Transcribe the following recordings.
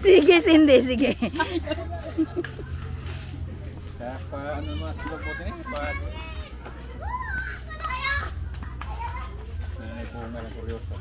Sige, Cindy, sige. Ano mas lupot eh? Nanay po nga ng kuryoso.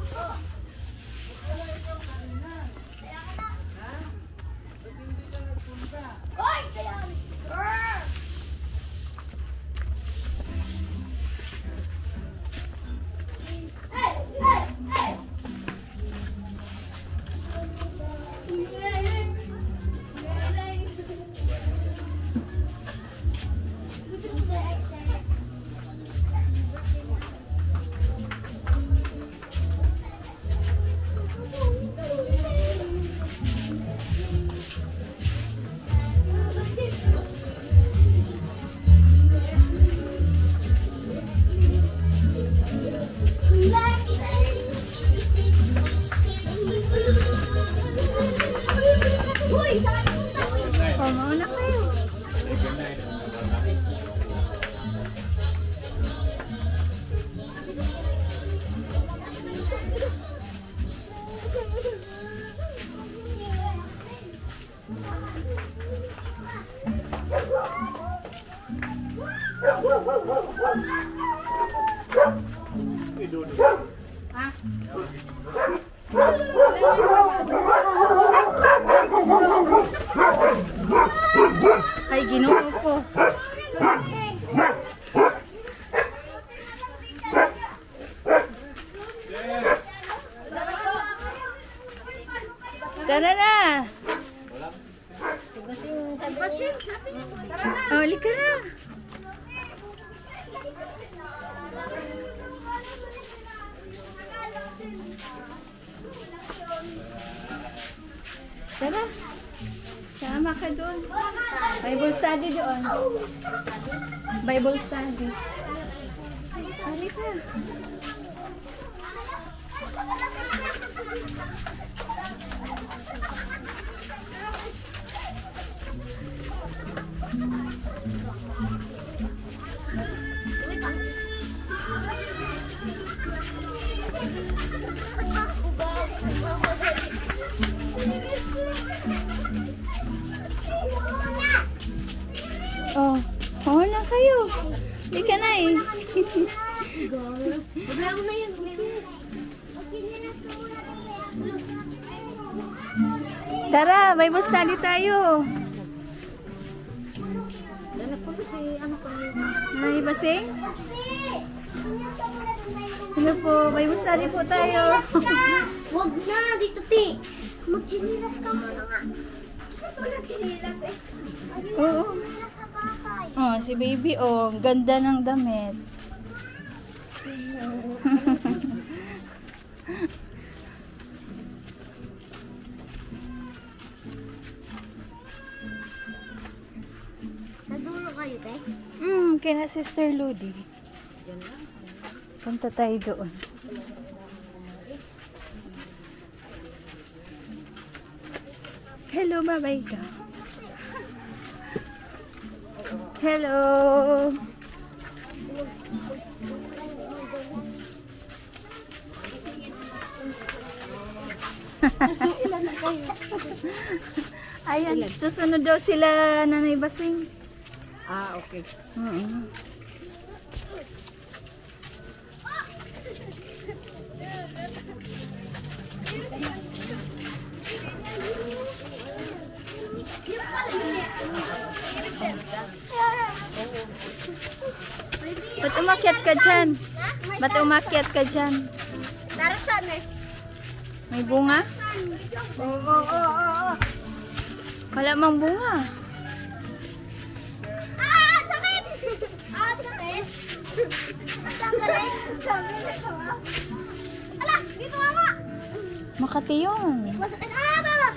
Mauna kayo. Ay, ginoo ko. Tara na. Oh, halika na. Tara. Sama ka doon. Bible study doon. Bible study. Halika. Oh, oo na kayo. Hindi ka na eh. Tara, Bible study tayo. Nay Basing? Hello po, Bible study po tayo. Wag na, dito ti. Magchinilas ka muna nga. Wala chinilas eh. Oo. Oh, si baby, oh, ganda ng damit. Sa dulo kayo, te? Kina Sister Ludi. Punta tayo doon. Hello, bye-bye ka. Hello. Ayan, susunod daw sila Nanay Basing. Ah, okay. Ba't umakyat ka dyan? Ba't umakyat ka dyan? Tarasan eh. May bunga? Wala mang bunga. Ah! Sakit! Ah, sakit! Matanggalin! Ala! Dito nga! Makati yun. Masakit! Ah! Baba!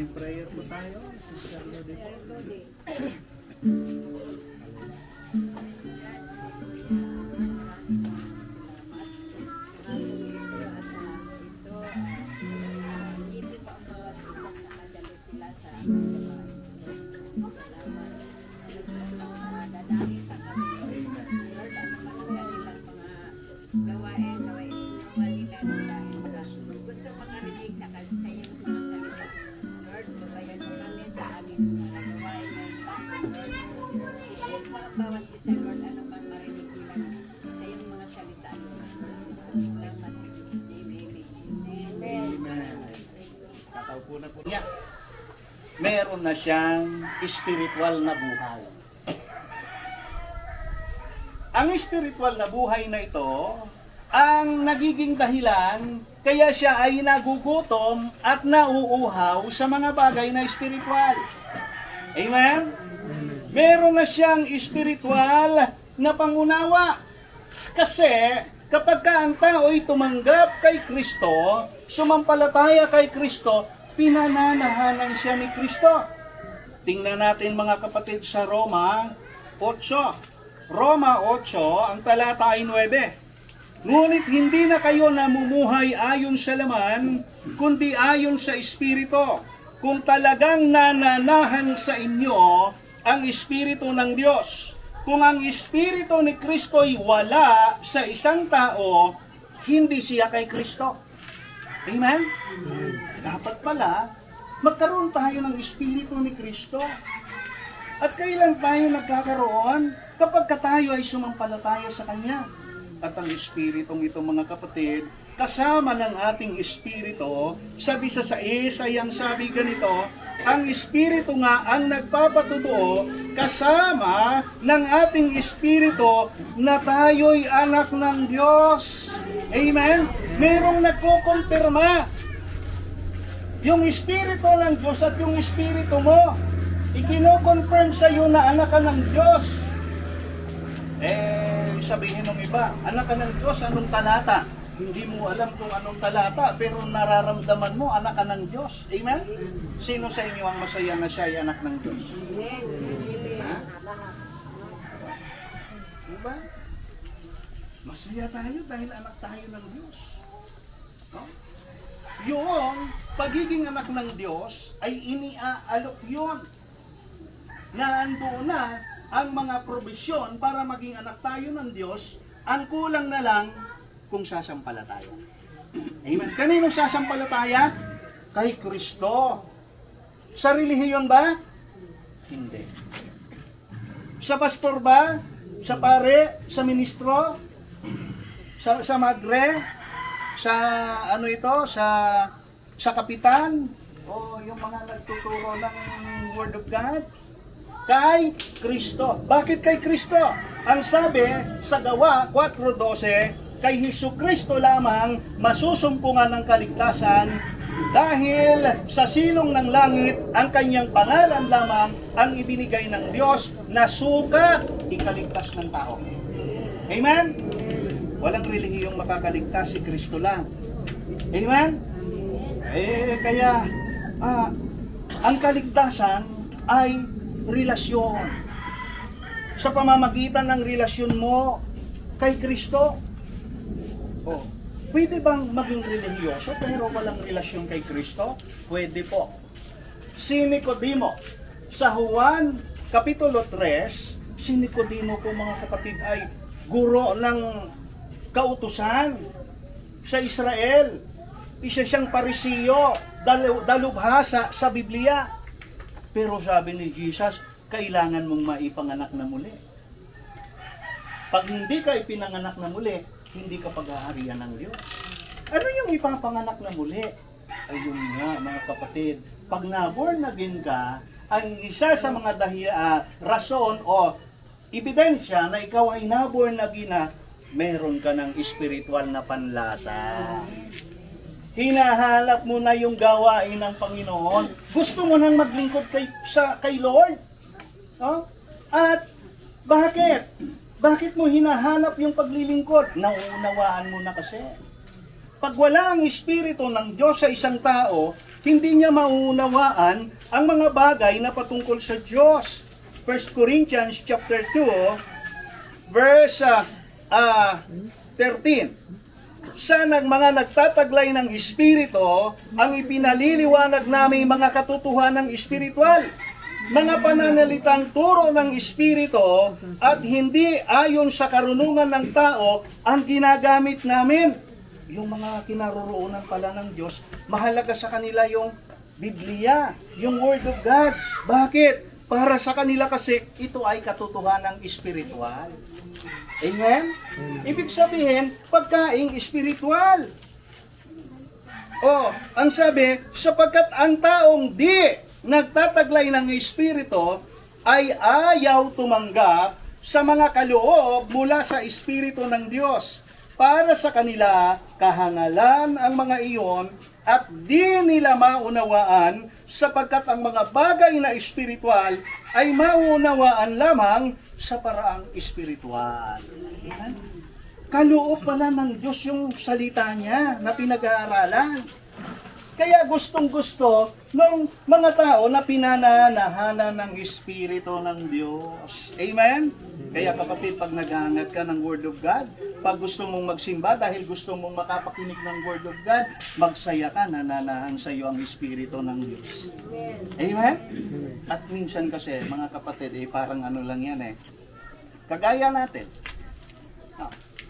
Morning prayer po tayo. Sister Lodi po. Bawat isa, Lord, ano bang marinig nila sa iyong mga salita. Salamat. Amen. Amen. Tataupo na po niya. Meron na siyang spiritual na buhay. Ang spiritual na buhay na ito, ang nagiging dahilan kaya siya ay nagugutom at nauuhaw sa mga bagay na spiritual. Amen? Meron na siyang spiritual na pangunawa. Kasi kapag ka ang tao ay tumanggap kay Kristo, sumampalataya kay Kristo, pinananahanan siya ni Kristo. Tingnan natin mga kapatid sa Roma 8. Roma 8, ang talata ay 9. Ngunit hindi na kayo namumuhay ayon sa laman, kundi ayon sa Espiritu. Kung talagang nananahan sa inyo ang Espiritu ng Diyos. Kung ang Espiritu ni Kristo ay wala sa isang tao, hindi siya kay Kristo. Amen? Dapat pala, magkaroon tayo ng Espiritu ni Kristo. At kailan tayo nagkakaroon? Kapag tayo ay sumampalataya sa Kanya. At ang Espiritong ito, mga kapatid, kasama ng ating Espiritu, sa 16 ay ang sabi ganito, ang Espiritu nga ang nagpapatutuo kasama ng ating Espiritu na tayo'y anak ng Diyos. Amen? Merong nagkukumpirma. Yung Espiritu ng Diyos at yung Espiritu mo, ikino-confirm sa iyo na anak ka ng Diyos. Sabihin ng iba, anak ka ng Diyos, anong talata? Hindi mo alam kung anong talata, pero nararamdaman mo, anak ka ng Diyos. Amen? Sino sa inyo ang masaya na siya ay anak ng Diyos? Ha? Diba? Masaya tayo dahil anak tayo ng Diyos. No? Yung pagiging anak ng Diyos ay iniaalok yun. Na ando na ang mga probisyon para maging anak tayo ng Diyos, ang kulang na lang kung sasampalataya. Amen. Kanino sasampalataya? Kay Kristo. Sa relihiyon ba? Hindi. Sa pastor ba? Sa pare? Sa ministro? Sa madre? Sa ano ito? Sa kapitan? O yung mga nagtuturo ng Word of God? Kay Kristo. Bakit kay Kristo? Ang sabi sa Gawa 4:12, kay Hesukristo lamang masusumpungan ng kaligtasan dahil sa silong ng langit ang kanyang pangalan lamang ang ibinigay ng Diyos na sukat ikaligtas ng tao. Amen? Walang relihiyong makakaligtas, si Kristo lang. Amen? Kaya ang kaligtasan ay relasyon. Sa pamamagitan ng relasyon mo kay Kristo. Pwede bang maging religyoso pero walang relasyon kay Kristo? Pwede po. Si Nicodemo, sa Juan Kapitulo 3, si Nicodemo po mga kapatid ay guro ng kautusan sa Israel. Isa siyang parisiyo, dalubhasa sa Biblia. Pero sabi ni Jesus, kailangan mong maipanganak na muli. Pag hindi ka ipinanganak na muli, hindi ka pag-aarian ng Diyos. Ano yung ipapanganak na muli? Ayun nga mga kapatid, pag na-born again ka, ang isa sa mga rason o ebidensya na ikaw ay na-born again na, meron ka ng spiritual na panlasa. Hinahanap mo na yung gawain ng Panginoon. Gusto mo nang maglingkod kay Lord? Oh? At bakit? Bakit mo hinahanap yung paglilingkod? Nauunawaan mo na kasi. Pag wala ang Espiritu ng Diyos sa isang tao, hindi niya maunawaan ang mga bagay na patungkol sa Diyos. 1 Corinthians chapter 2, verse 13. Sa mga nagtataglay ng Espiritu, ang ipinaliliwanag namin mga katotohanan ng espiritual, mga pananalitang turo ng Espiritu at hindi ayon sa karunungan ng tao ang ginagamit namin. Yung mga kinaroroonan pala ng Diyos, mahalaga sa kanila yung Biblia, yung Word of God. Bakit? Para sa kanila kasi ito ay katotohanan espiritual. Amen? Ibig sabihin, pagkaing espiritual. Ang sabi, sapagkat ang taong di nagtataglay ng Espiritu ay ayaw tumanggap sa mga kaloob mula sa Espiritu ng Diyos. Para sa kanila, kahangalan ang mga iyon at di nila maunawaan sapagkat ang mga bagay na espiritual ay maunawaan lamang sa paraang espiritual. Amen? Kaloob pala ng Diyos yung salita niya na pinag-aaralan. Kaya gustong-gusto ng mga tao na pinananahanan ng Espiritu ng Diyos. Amen? Kaya kapatid, pag naghahangat ka ng Word of God, pag gusto mong magsimba dahil gusto mong makapakinig ng Word of God, magsaya ka, nananahan sa iyo ang Espiritu ng Diyos. Amen? At minsan kasi, mga kapatid, parang ano lang yan kagaya natin.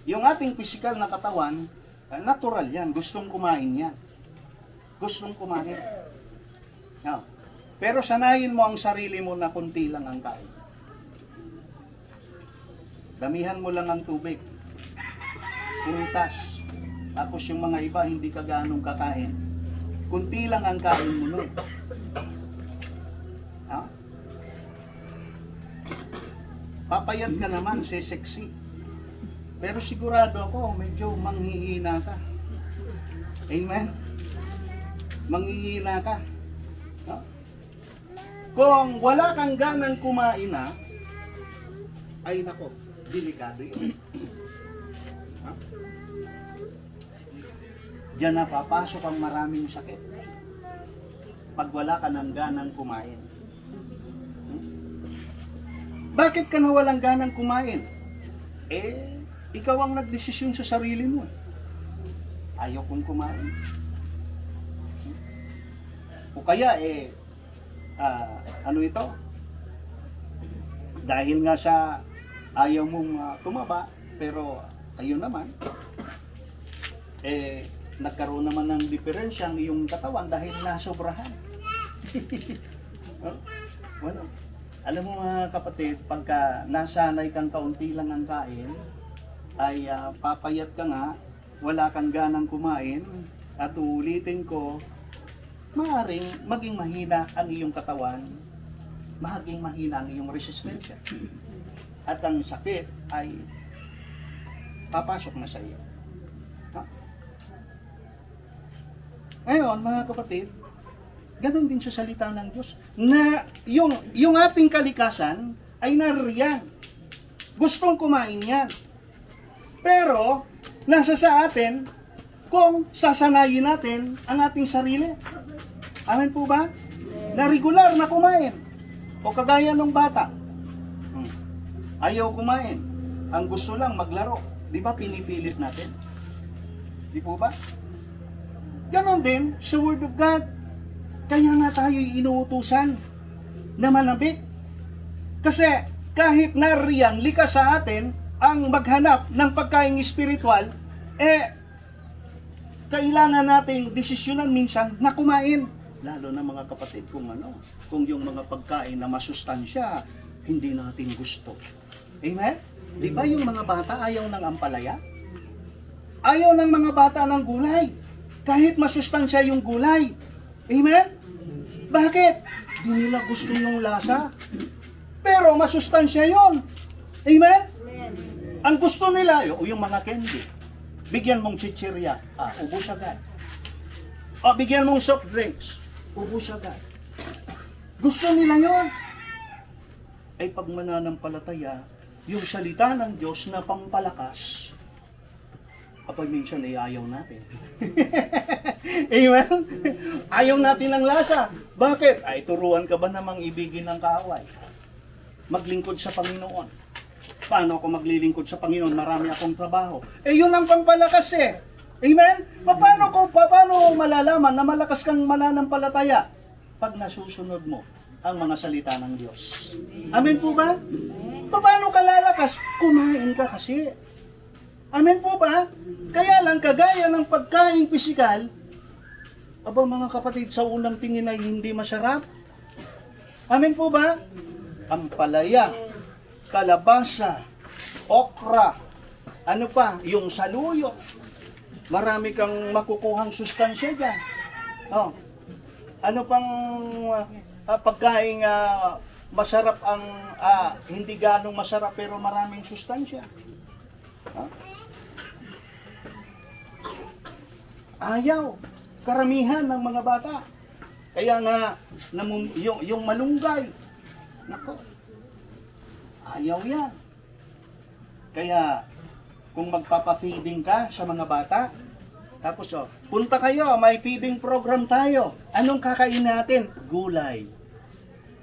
Yung ating physical na katawan, natural yan, gustong kumain yan. Gustong kumain. Pero sanayin mo ang sarili mo na kunti lang ang kain. Damihan mo lang ang tubig. Puntas. Tapos yung mga iba hindi ka ganong kakain. Kunti lang ang kain mo nun. Papayat ka naman, sexy. Pero sigurado ako, medyo manghihina ka. Amen? Manghihina ka. Kung wala kang ganang kumain na, ay nako, delikado yun. Diyan na papasok ang maraming sakit. Pag wala ka ng ganang kumain. Bakit ka na walang ganang kumain? Ikaw ang nagdesisyon sa sarili mo. Ayaw kong kumain. O kaya ano ito? Dahil nga sa ayaw mong tumaba, pero ayun naman, nagkaroon naman ng diferensya ang iyong katawan dahil nasobrahan. Well, alam mo mga kapatid, pagka nasanay kang kaunti lang ang kain, ay papayat ka nga, wala kang ganang kumain, at uulitin ko, maaaring maging mahina ang iyong katawan, maging mahina ang iyong resistensya. At ang sakit ay papasok na sa iyo. Ngayon, mga kapatid, ganun din sa salita ng Diyos, na yung ating kalikasan ay naririyan. Gustong kumain yan. Pero, nasa sa atin, kung sasanayin natin ang ating sarili. Amen po ba? Na regular na kumain. O kagaya ng bata. Ayaw kumain. Ang gusto lang maglaro. Di ba pinipilit natin? Di po ba? Ganon din sa Word of God. Kaya nga tayo'y inuutusan na manabik. Kasi kahit nariyan, likas sa atin ang maghanap ng pagkaing espiritual, kailangan nating desisyonan minsan na kumain. Lalo na mga kapatid, kung yung mga pagkain na masustansya, hindi natin gusto. Amen? Di ba yung mga bata ayaw ng ampalaya? Ayaw ng mga bata ng gulay. Kahit masustansya yung gulay. Amen? Bakit? Di nila gusto yung lasa. Pero masustansya yun. Amen? Ang gusto nila, yung mga candy. Bigyan mong chichirya, ubos agad. Bigyan mong soft drinks, ubos agad. Gusto nila yun. Ay pag mananampalataya, yung salita ng Diyos na pampalakas, minsan ay ayaw natin. Amen? Ayaw natin ng lasa. Bakit? Ay, turuan ka ba namang ibigin ng kaaway? Maglingkod sa Panginoon. Paano ako maglilingkod sa Panginoon? Marami akong trabaho. Yun ang pampalakas eh. Amen? Paano malalaman na malakas kang mananampalataya? Pag nasusunod mo ang mga salita ng Diyos. Amen po ba? Paano ka lalakas? Kumain ka kasi. Amen po ba? Kaya lang, kagaya ng pagkain pisikal, aba mga kapatid, sa unang tingin ay hindi masarap. Amen po ba? Ampalaya, kalabasa, okra, ano pa, yung saluyot. Marami kang makukuhang sustansya dyan. Oh. Ano pang pagkain masarap ang, hindi ganong masarap pero maraming sustansya. Huh? Ayaw. Karamihan ng mga bata. Kaya nga, yung malunggay, nako, ayaw yan. Kaya, kung magpapa-feeding ka sa mga bata, tapos punta kayo, may feeding program tayo. Anong kakain natin? Gulay.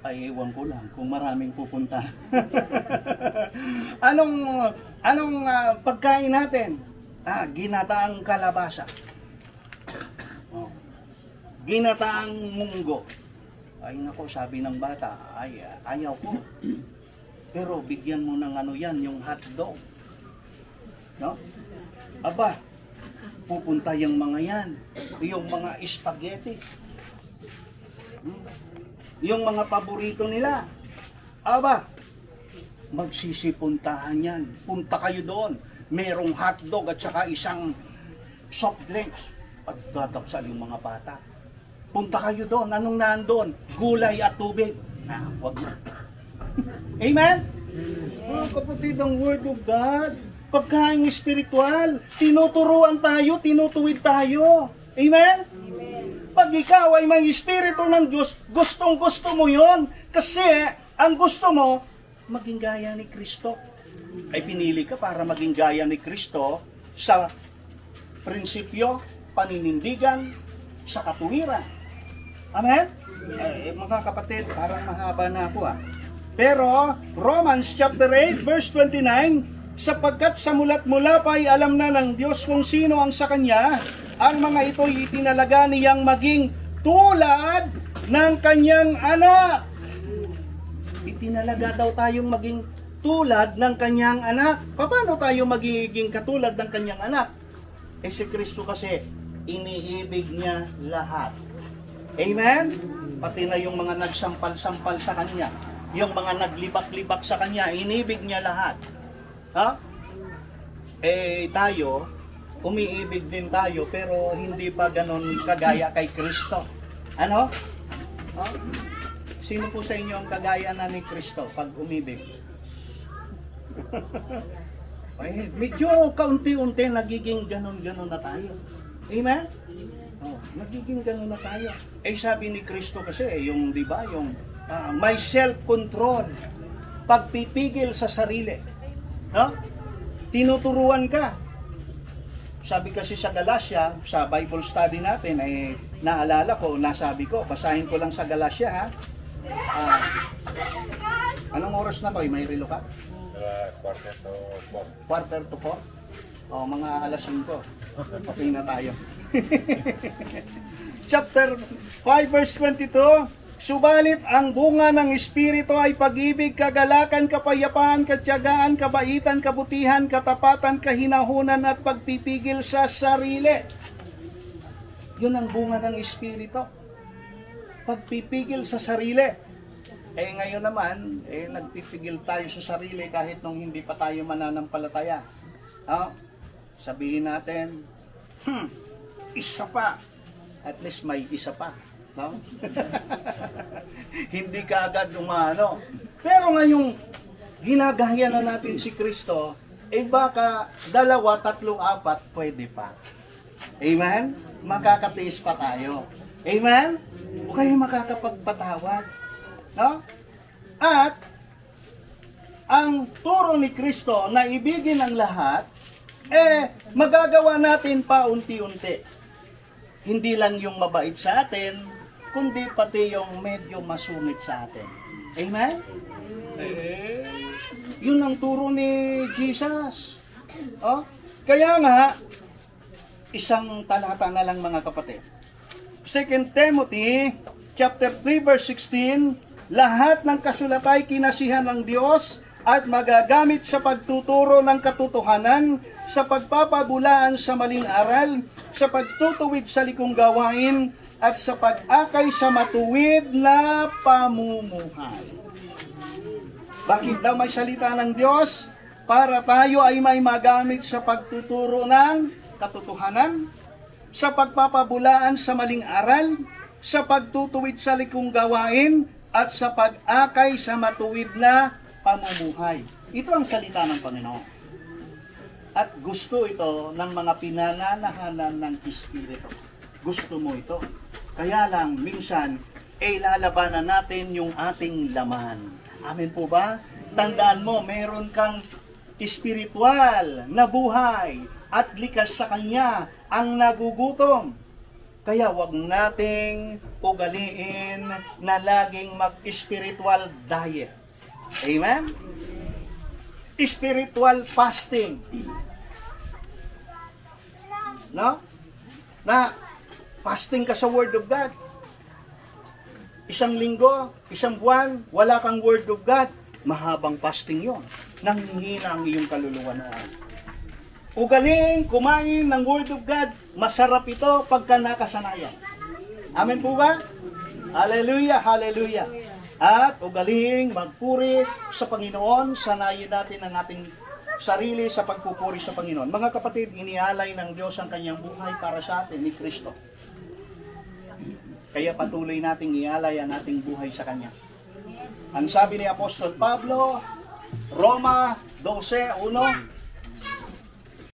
Ay, ewan ko lang kung maraming pupunta. Anong pagkain natin? Ginataang kalabasa. Ginataang munggo. Ay nako, sabi ng bata, ay ayaw ko. Pero bigyan mo ng ano yan, yung hotdog. No? Aba, pupunta yung mga yan. Yung mga spaghetti. Yung mga paborito nila. Aba, magsisipuntahan yan. Punta kayo doon. Merong hotdog at saka isang soft drinks. Pagdadapsal yung mga bata. Punta kayo doon. Anong nandoon? Gulay at tubig. Wag na. Amen? Kapatid, ang Word of God, pagkain espiritual, tinuturuan tayo, tinutuwid tayo. Amen? Pag ikaw ay may espiritu ng Diyos, gustong-gusto mo yon. Kasi ang gusto mo, maging gaya ni Kristo. Ay pinili ka para maging gaya ni Kristo sa prinsipyo, paninindigan, sa katuwiran. Amen? Mga kapatid, parang mahaba na ako Pero, Romans chapter 8, verse 29, sapagkat sa mulat-mula pa ay alam na ng Diyos kung sino ang sa Kanya, ang mga ito'y itinalaga niyang maging tulad ng Kanyang anak. Itinalaga daw tayong maging tulad ng Kanyang anak. Paano tayo magiging katulad ng Kanyang anak? Si Kristo kasi, iniibig niya lahat. Amen? Pati na yung mga nagsampal-sampal sa Kanya, yung mga naglibak-libak sa Kanya, inibig niya lahat. Tayo, umiibig din tayo, pero hindi pa ganon kagaya kay Kristo. Ano? Sino po sa inyo ang kagaya na ni Kristo pag umibig? Medyo kaunti-unti nagiging ganon-ganon na tayo. Amen? Nagiging ganon na tayo. Sabi ni Kristo kasi, yung, di ba, yung may self-control, pagpipigil sa sarili. Tinuturuan ka. Sabi kasi sa Galatia, sa Bible study natin, naalala ko, nasabi ko, basahin ko lang sa Galatia, anong oras na ba? May relo ka? Quarter to 4. Mga alas 5. Okay na tayo. Chapter 5 verse 22, subalit ang bunga ng Espiritu ay pag-ibig, kagalakan, kapayapaan, katiyagaan, kabaitan, kabutihan, katapatan, kahinahunan at pagpipigil sa sarili. Yun ang bunga ng Espiritu. Pagpipigil sa sarili. Ngayon naman, nagpipigil tayo sa sarili kahit nung hindi pa tayo mananampalataya. Sabihin natin, isa pa. At least may isa pa. No? Hindi ka agad umano. Pero ngayong ginagaya na natin si Kristo, baka 2, 3, 4, pwede pa. Amen? Makakatiis pa tayo. Amen? O kayo makakapagpatawad. No? At, ang turo ni Kristo na ibigin ang lahat, magagawa natin pa unti-unti. hindi lang yung mabait sa atin, kundi pati yung medyo masungit sa atin. Amen? Yun ang turo ni Jesus. Oh? Kaya nga, isang talata na lang mga kapatid. 2 Timothy chapter 3 verse 16, lahat ng kasulat ay kinasihan ng Diyos at magagamit sa pagtuturo ng katotohanan, sa pagpapabulaan sa maling aral, sa pagtutuwid sa likong gawain, at sa pag-akay sa matuwid na pamumuhay. Bakit daw may salita ng Diyos? Para tayo ay may magamit sa pagtuturo ng katotohanan, sa pagpapabulaan sa maling aral, sa pagtutuwid sa likong gawain, at sa pag-akay sa matuwid na pamumuhay. Ito ang salita ng Panginoon. At gusto ito ng mga pinananahanan ng Espiritu. Gusto mo ito. Kaya lang, minsan, lalabanan natin yung ating laman. Amen po ba? Tandaan mo, meron kang espiritual na buhay at likas sa Kanya ang nagugutom. Kaya wag nating ugaliin na laging mag-spiritual diet. Amen? Spiritual fasting. No? Na fasting ka sa Word of God. Isang linggo, isang buwan, wala kang Word of God. Mahabang fasting yon. Nanghihina ang iyong kaluluwa noon. Ugaling kumain ng Word of God. Masarap ito pagka nakasanayan. Amen po ba? Hallelujah, hallelujah. At ugaling magpuri sa Panginoon. Sanayin natin ang ating sarili sa pagpupuri sa Panginoon. Mga kapatid, inialay ng Diyos ang kanyang buhay para sa atin ni Kristo. Kaya patuloy nating ialay ang ating buhay sa Kanya. Ang sabi ni Apostol Pablo, Roma 12:1,